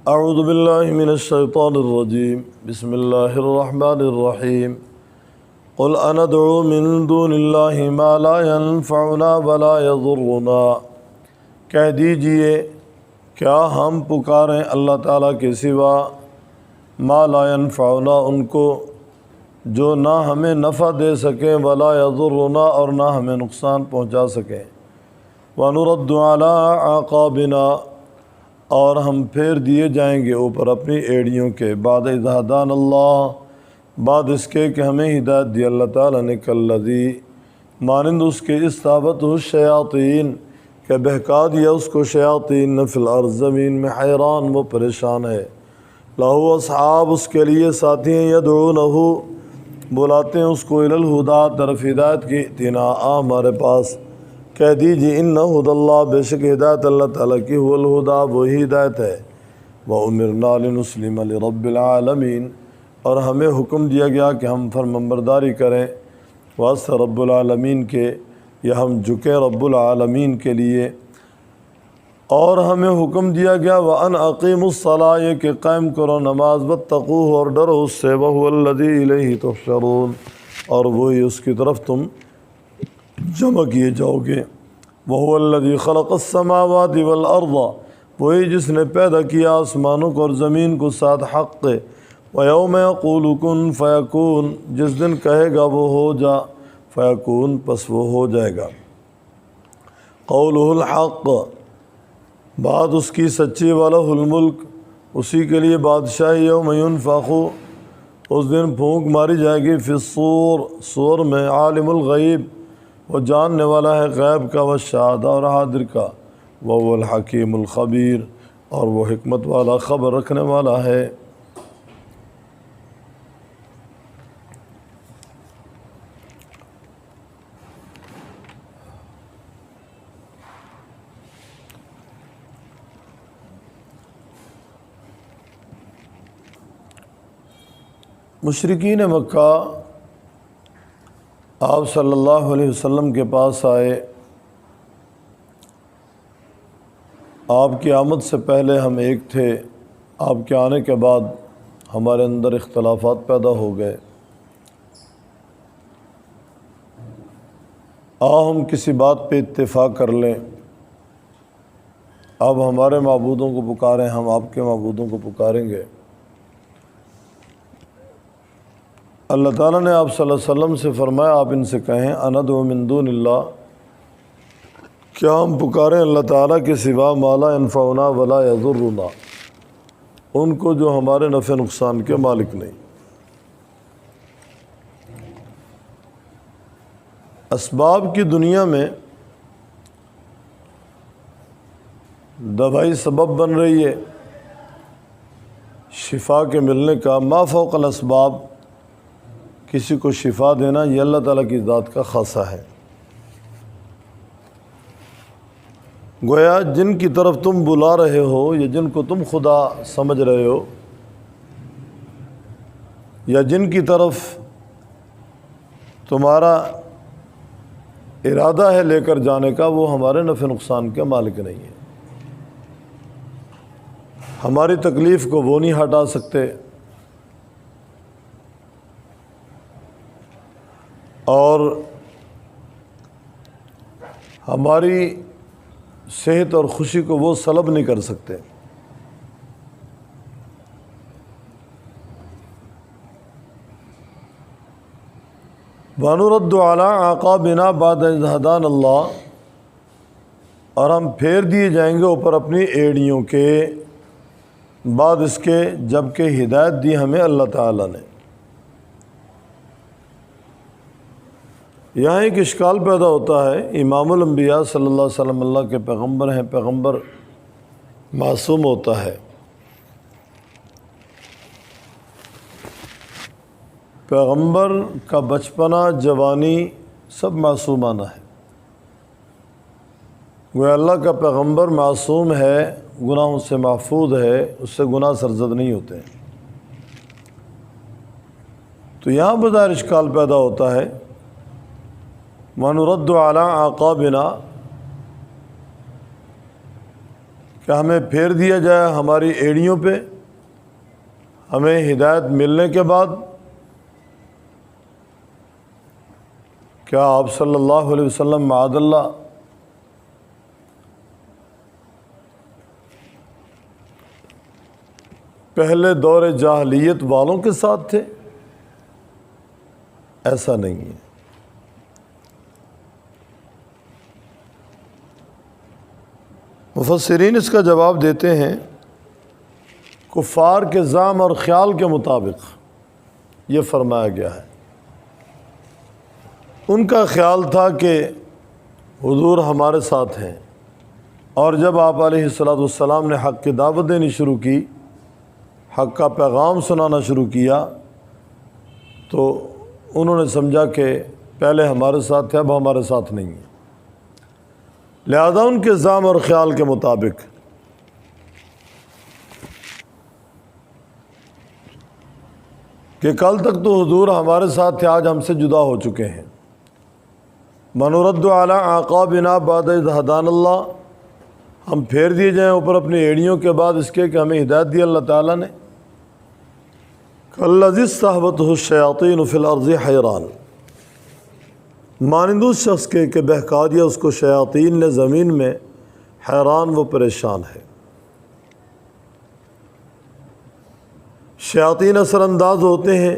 اعوذ باللہ من الشیطان الرجیم بسم اللہ الرحمن الرحیم قل اندعو من دون اللہ ما لا ينفعنا ولا يضرنا، کہہ دیجئے کیا ہم پکاریں اللہ تعالیٰ کے سوا ما لا ينفعنا، ان کو جو نہ ہمیں نفع دے سکیں، ولا يضرنا اور نہ ہمیں نقصان پہنچا سکیں، وَنُرَدُّ عَلَىٰ أَعْقَابِنَا اور ہم پھیر دیے جائیں گے اوپر اپنی ایڑیوں کے، بعد اذ ہدانا اللہ بعد اس کے کہ ہمیں ہدایت دی اللہ تعالیٰ نے، کالذی مانند اس کے استابتہ الشیاطین کہ بہکا دیا اس کو شیاطین، فی الارض زمین میں، حیران وہ پریشان ہے، لہو اصحاب اس کے لیے ساتھی ہیں، یدعونہ بلاتے ہیں اس کو، الی الہدی طرف ہدایت کی، ائتنا ہمارے پاس، کہہ دیجیے ان ہدی اللہ بے شک ہدایت اللہ تعالیٰ کی، هو الہدی وہی ہدایت ہے، وَأُمِرْنَا لِنُسْلِمَ لِرَبِّ الْعَالَمِينَ اور ہمیں حکم دیا گیا کہ ہم فرمانبرداری کریں واسطہ رب العالمین کے، یا ہم جھکیں رب العالمین کے لیے، اور ہمیں حکم دیا گیا وَأَنْ أَقِيمُوا الصَّلَاةَ یہ کہ قائم کرو نماز، وَاتَّقُوهُ اور ڈرو اس سے، وَهُوَ الَّذِي إِلَيْهِ تُحْشَرُونَ اور وہی اس کی طرف تم جمع کیے جاؤ گے، وَهُوَ الَّذِي خَلَقَ السَّمَاوَاتِ وَالْأَرْضَ وہی جس نے پیدا کیا آسمانوں کو اور زمین کو ساتھ حق کے، وَيَوْمَ يَقُولُ كُن فَيَكُونُ جس دن کہے گا وہ ہو جا، فَيَكُونُ پس وہ ہو جائے گا، قَوْلُهُ الْحَقُّ بات اس کی سچی، وَلَهُ الْمُلْكُ اسی کے لیے بادشاہی، یوم ينفخ اس دن پھونک ماری جائے گی، فی الصور صور میں، عالم الغیب وہ جاننے والا ہے غیب کا، والشہادہ اور حاضر کا، وهو الحکیم الخبیر اور وہ حکمت والا خبر رکھنے والا ہے۔ مشرکین مکہ آپ صلی اللہ علیہ وسلم کے پاس آئے، آپ کی آمد سے پہلے ہم ایک تھے، آپ کے آنے کے بعد ہمارے اندر اختلافات پیدا ہو گئے، ہم کسی بات پہ اتفاق کر لیں، آپ ہمارے معبودوں کو پکاریں، ہم آپ کے معبودوں کو پکاریں گے۔ اللہ تعالیٰ نے آپ صلی اللہ علیہ وسلم سے فرمایا آپ ان سے کہیں اندعو من دون اللہ کیا ہم پکاریں اللہ تعالیٰ کے سوا ما لا ينفعنا ولا يضرنا ان کو جو ہمارے نفع نقصان کے مالک نہیں۔ اسباب کی دنیا میں دوائی سبب بن رہی ہے شفا کے ملنے کا، ما فوق الاسباب کسی کو شفا دینا یہ اللہ تعالیٰ کی ذات کا خاصہ ہے۔ گویا جن کی طرف تم بلا رہے ہو یا جن کو تم خدا سمجھ رہے ہو یا جن کی طرف تمہارا ارادہ ہے لے کر جانے کا، وہ ہمارے نفع نقصان کے مالک نہیں ہے۔ ہماری تکلیف کو وہ نہیں ہٹا سکتے، اور ہماری صحت اور خوشی کو وہ سلب نہیں کر سکتے۔ وَنُرَدُّ عَلَىٰ أَعْقَابِنَا بَعْدَ إِذْ هَدَانَا اللَّهُ اور ہم پھیر دیے جائیں گے اوپر اپنی ایڑیوں کے، بعد اس کے جب کہ ہدایت دی ہمیں اللہ تعالیٰ نے۔ یہاں ایک اشکال پیدا ہوتا ہے، امام الانبیاء صلی اللہ علیہ وسلم اللہ کے پیغمبر ہیں، پیغمبر معصوم ہوتا ہے، پیغمبر کا بچپنا جوانی سب معصومانہ ہے، گویا اللہ کا پیغمبر معصوم ہے، گناہوں سے محفوظ ہے، اس سے گناہ سرزد نہیں ہوتے۔ تو یہاں بظاہر اشکال پیدا ہوتا ہے، وَنُرَدُّ عَلَىٰ أَعْقَابِنَا کہ ہمیں پھیر دیا جائے ہماری ایڑیوں پہ ہمیں ہدایت ملنے کے بعد؟ کیا آپ صلی اللہ علیہ وسلم معاذ اللہ پہلے دور جاہلیت والوں کے ساتھ تھے؟ ایسا نہیں ہے۔ مفسرین اس کا جواب دیتے ہیں کفار کے زعم اور خیال کے مطابق یہ فرمایا گیا ہے۔ ان کا خیال تھا کہ حضور ہمارے ساتھ ہیں، اور جب آپ علیہ السلام نے حق کی دعوت دینی شروع کی، حق کا پیغام سنانا شروع کیا، تو انہوں نے سمجھا کہ پہلے ہمارے ساتھ تھے، اب ہمارے ساتھ نہیں ہیں۔ لہذا ان کے زعم اور خیال کے مطابق کہ کل تک تو حضور ہمارے ساتھ تھے، آج ہم سے جدا ہو چکے ہیں۔ مَنُرَدُّ عَلَىٰ أَعْقَابِنَا بَعْدَ إِذْ هَدَانَا اللَّهُ، ہم پھیر دیے جائیں اوپر اپنی ایڑیوں کے بعد اس کے کہ ہمیں ہدایت دی اللہ تعالیٰ نے۔ كَالَّذِي اسْتَهْوَتْهُ الشَّيَاطِينُ فِي الْأَرْضِ حَيْرَانٍ، مانند اس شخص کے کہ بہکا دیا اس کو شیاطین نے زمین میں، حیران وہ پریشان ہے۔ شیاطین اثر انداز ہوتے ہیں،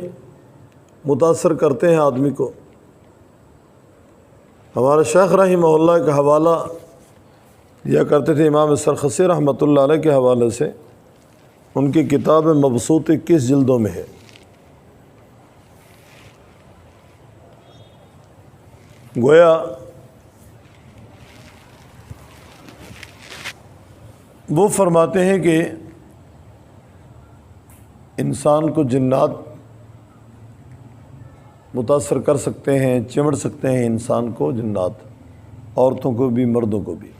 متاثر کرتے ہیں آدمی کو۔ ہمارے شیخ رحمہ اللہ کا حوالہ دیا کرتے تھے امام سرخسی رحمۃ اللہ علیہ کے حوالے سے، ان کی کتاب مبسوط 21 جلدوں میں ہے۔ گویا وہ فرماتے ہیں کہ انسان کو جنات متاثر کر سکتے ہیں، چمڑ سکتے ہیں انسان کو جنات، عورتوں کو بھی مردوں کو بھی۔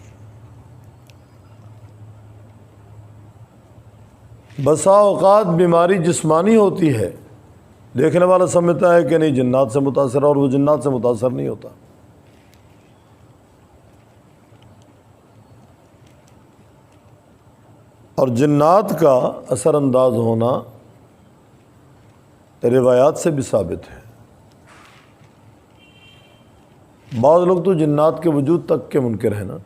بسا اوقات بیماری جسمانی ہوتی ہے، دیکھنے والا سمجھتا ہے کہ نہیں جنات سے متاثر ہے، اور وہ جنات سے متاثر نہیں ہوتا۔ اور جنات کا اثر انداز ہونا روایات سے بھی ثابت ہے۔ بعض لوگ تو جنات کے وجود تک کے منکر ہیں نا،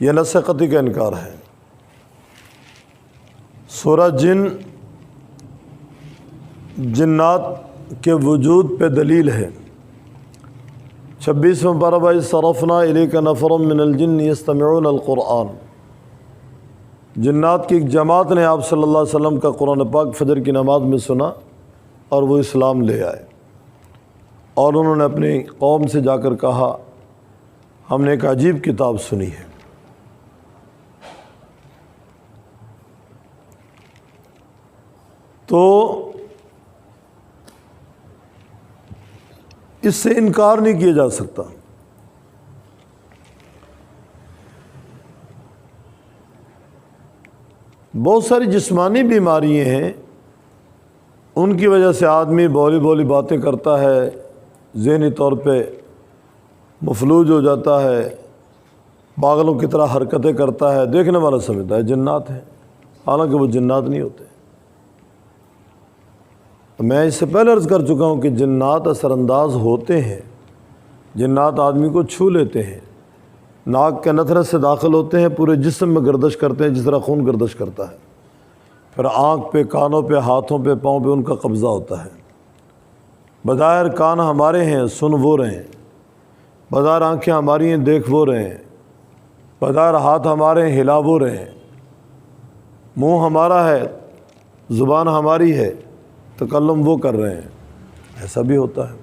یہ نص قطعی کا انکار ہے۔ سورہ جن جنات کے وجود پہ دلیل ہے۔ 26واں پارہ بھائی صرفنا الیک نفر من الجن یستمعون القرآن، جنات کی ایک جماعت نے آپ صلی اللہ علیہ وسلم کا قرآن پاک فجر کی نماز میں سنا اور وہ اسلام لے آئے، اور انہوں نے اپنی قوم سے جا کر کہا ہم نے ایک عجیب کتاب سنی ہے۔ تو اس سے انکار نہیں کیا جا سکتا۔ بہت ساری جسمانی بیماریاں ہیں، ان کی وجہ سے آدمی بولی باتیں کرتا ہے، ذہنی طور پہ مفلوج ہو جاتا ہے، پاگلوں کی طرح حرکتیں کرتا ہے، دیکھنے والا سمجھتا ہے جنات ہیں، حالانکہ وہ جنات نہیں ہوتے۔ میں اس سے پہلے عرض کر چکا ہوں کہ جنات اثر انداز ہوتے ہیں، جنات آدمی کو چھو لیتے ہیں، ناک کے نتھرے سے داخل ہوتے ہیں، پورے جسم میں گردش کرتے ہیں جس طرح خون گردش کرتا ہے، پھر آنکھ پہ، کانوں پہ، ہاتھوں پہ، پاؤں پہ ان کا قبضہ ہوتا ہے۔ بظاہر کان ہمارے ہیں، سن وہ رہے ہیں، بظاہر آنکھیں ہماری ہیں، دیکھ وہ رہے ہیں، بظاہر ہاتھ ہمارے ہیں، ہلا وہ رہے ہیں، منہ ہمارا ہے، زبان ہماری ہے، تکلم وہ کر رہے ہیں، ایسا بھی ہوتا ہے۔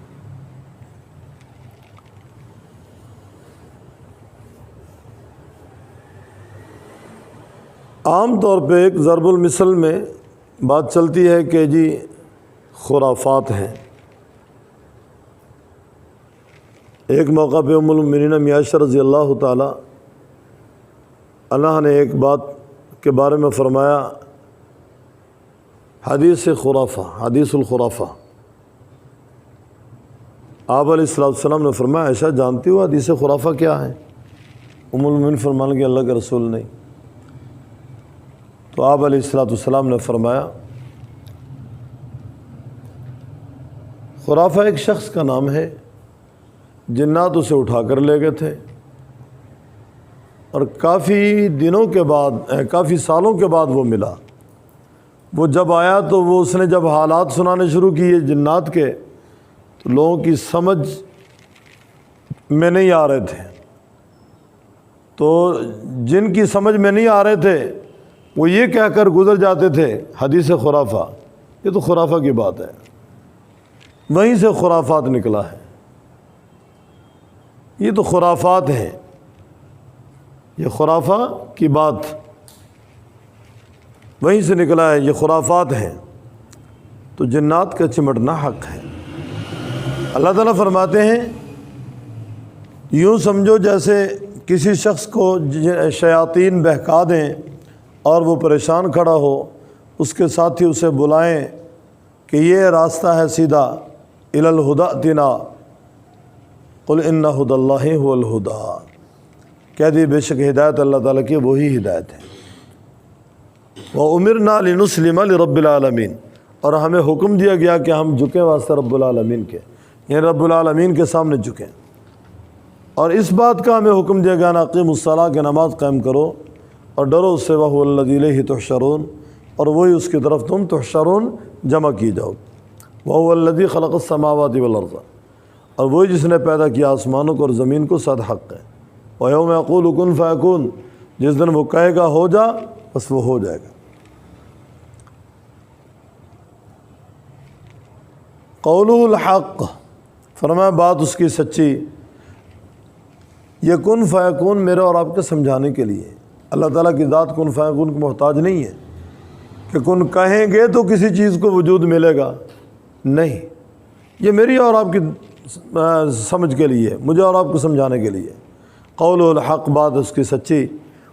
عام طور پہ ایک ضرب المثل میں بات چلتی ہے کہ جی خرافات ہیں۔ ایک موقع پہ ام المؤمنین عائشہ رضی اللہ تعالی عنہا نے ایک بات کے بارے میں فرمایا، حدیث خرافہ، حدیث الخرافہ۔ آپ علیہ السلام نے فرمایا عائشہ جانتی ہو حدیث خرافہ کیا ہے؟ ام المؤمنین فرمانے کہ اللہ کے رسول نہیں۔ تو آپ علیہ الصلوۃ والسلام نے فرمایا خرافہ ایک شخص کا نام ہے، جنات اسے اٹھا کر لے گئے تھے، اور کافی دنوں کے بعد، کافی سالوں کے بعد وہ ملا۔ وہ جب آیا تو اس نے جب حالات سنانے شروع کیے جنات کے، تو لوگوں کی سمجھ میں نہیں آ رہے تھے۔ تو جن کی سمجھ میں نہیں آ رہے تھے وہ یہ کہہ کر گزر جاتے تھے حدیث خرافہ، یہ تو خرافہ کی بات ہے، وہیں سے خرافات نکلا ہے، یہ تو خرافات ہیں، یہ خرافہ کی بات وہیں سے نکلا ہے، یہ خرافات ہیں۔ تو جنات کا چمٹنا حق ہے۔ اللہ تعالیٰ فرماتے ہیں یوں سمجھو جیسے کسی شخص کو شیاطین بہکا دیں اور وہ پریشان کھڑا ہو، اس کے ساتھی اسے بلائیں کہ یہ راستہ ہے سیدھا، الی الہدی ائتنا قل ان ھدی اللہ ھو الہدی، کہہ دی بے شک ہدایت اللہ تعالیٰ کی وہی ہدایت ہے۔ وَأُمِرْنَا لِنُسْلِمَ لِرَبِّ الْعَالَمِينَ، اور ہمیں حکم دیا گیا کہ ہم جھکیں واسطے رب العالمین کے، یعنی رب العالمین کے سامنے جھکیں۔ اور اس بات کا ہمیں حکم دیا گیا اقیموا الصلاۃ کہ نماز قائم کرو اور ڈرو اس سے، وَهُوَ الَّذِي إِلَيْهِ تُحْشَرُونَ، اور وہی اس کی طرف تم تحشرون جمع کی جاؤ۔ وَهُوَ الَّذِي خَلَقَ السَّمَاوَاتِ وَالْأَرْضَ، اور وہی جس نے پیدا کیا آسمانوں کو اور زمین کو، صد حق ہے۔ وَيَوْمَ يَقُولُ كُن فَيَكُونُ، جس دن وہ کہے گا ہو جا، بس وہ ہو جائے گا۔ قولہ الحق، فرمایا بات اس کی سچی۔ یہ کن فیکون میرے اور آپ کے سمجھانے کے لیے، اللہ تعالیٰ کی ذات کن فیکون کی محتاج نہیں ہے کہ کن کہیں گے تو کسی چیز کو وجود ملے گا، نہیں، یہ میری اور آپ کی سمجھ کے لیے، مجھے اور آپ کو سمجھانے کے لیے۔ قولہ الحق، بات اس کی سچی،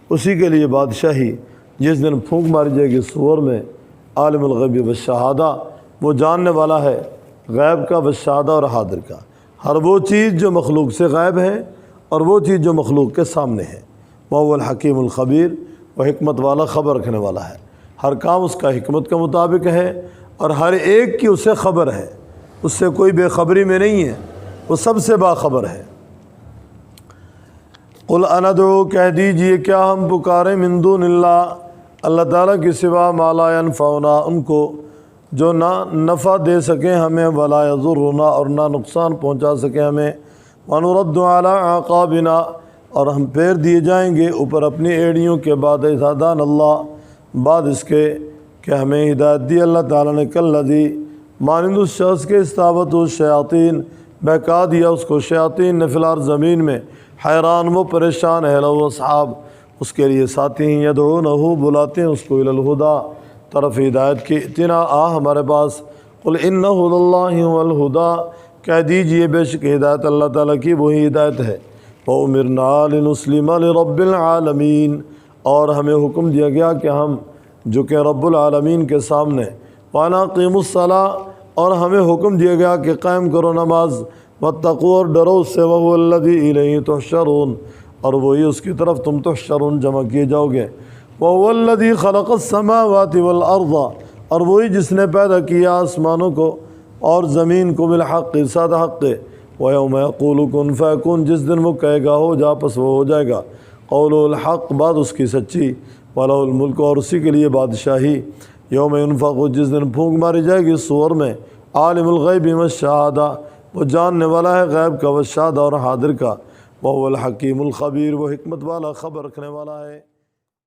اسی کے لیے بادشاہی جس دن پھونک ماری جائے گی صور میں، عالم الغیب والشہادہ، وہ جاننے والا ہے غیب کا والشہادہ اور حاضر کا، ہر وہ چیز جو مخلوق سے غائب ہے اور وہ چیز جو مخلوق کے سامنے ہے۔ وَهُوَ الْحَكِيمُ الْخَبِيرُ، وہ حکمت والا خبر رکھنے والا ہے، ہر کام اس کا حکمت کے مطابق ہے اور ہر ایک کی اسے خبر ہے، اس سے کوئی بے خبری میں نہیں ہے، وہ سب سے باخبر ہے۔ قُلْ أَنَدْعُو، کہہ دیجئے کیا ہم پکاریں من دون اللہ، اللہ تعالیٰ کی سوا، ما لا ينفعنا، ان کو جو نہ نفع دے سکیں ہمیں، ولا یضرنا، اور نہ نقصان پہنچا سکیں ہمیں، وَنُرَدُّ عَلَىٰ أَعْقَابِنَا، اور ہم پھیر دیے جائیں گے اوپر اپنی ایڑیوں کے، بعد اذ ہدانا اللہ، بعد اس کے کہ ہمیں ہدایت دی اللہ تعالیٰ نے، کالذی، مانند اس شخص کے استابت الشیاطین، بہکا دیا اس کو شیاطین نے، فی الارض، زمین میں، حیران، وہ پریشان ہے، لہو اصحاب، اس کے لیے ساتھی ہیں، یدعونہ، بلاتے ہیں اس کو، الی الہدی، طرف ہدایت کی، ائتنا، آ ہمارے پاس، قل ان ھدی اللہ ھو الہدی، کہہ دیجئے بے شک ہدایت اللہ تعالیٰ کی وہی ہدایت ہے۔ وَأُمِرْنَا لِنُسْلِمَ لِرَبِّ الْعَالَمِينَ، اور ہمیں حکم دیا گیا کہ ہم جھکیں رب العالمین کے سامنے، وَأَنْ أَقِیمُوا الصَّلَاةَ، اور ہمیں حکم دیا گیا کہ قائم کرو نماز، وَاتَّقُوا، اور ڈرو اس سے، وَهُوَ الَّذِي إِلَيْهِ تُحْشَرُونَ، اور وہی اس کی طرف تم تحشرون جمع کیے جاؤ گے۔ وَهُوَ الَّذِي خَلَقَ السَّمَاوَاتِ وَالْأَرْضَ، اور وہی جس نے پیدا کیا آسمانوں کو اور زمین کو، بالحق، ساتھ حق۔ وَيَوْمَ يَقُولُ كُن فَيَكُونُ، جس دن وہ کہے گا ہو جا، پس وہ ہو جائے گا۔ قولہ الحق، بات اس کی سچی، وَلَهُ الْمُلْكُ، اور اسی کے لیے بادشاہی، یوم ينفخ، جس دن پھونک ماری جائے گی صور میں، عالم الغیب والشہادہ، وہ جاننے والا ہے غیب کا، والشہادہ، اور حاضر کا، وَهُوَ الْحَكِيمُ الْخَبِيرُ، وہ حکمت والا خبر رکھنے والا ہے۔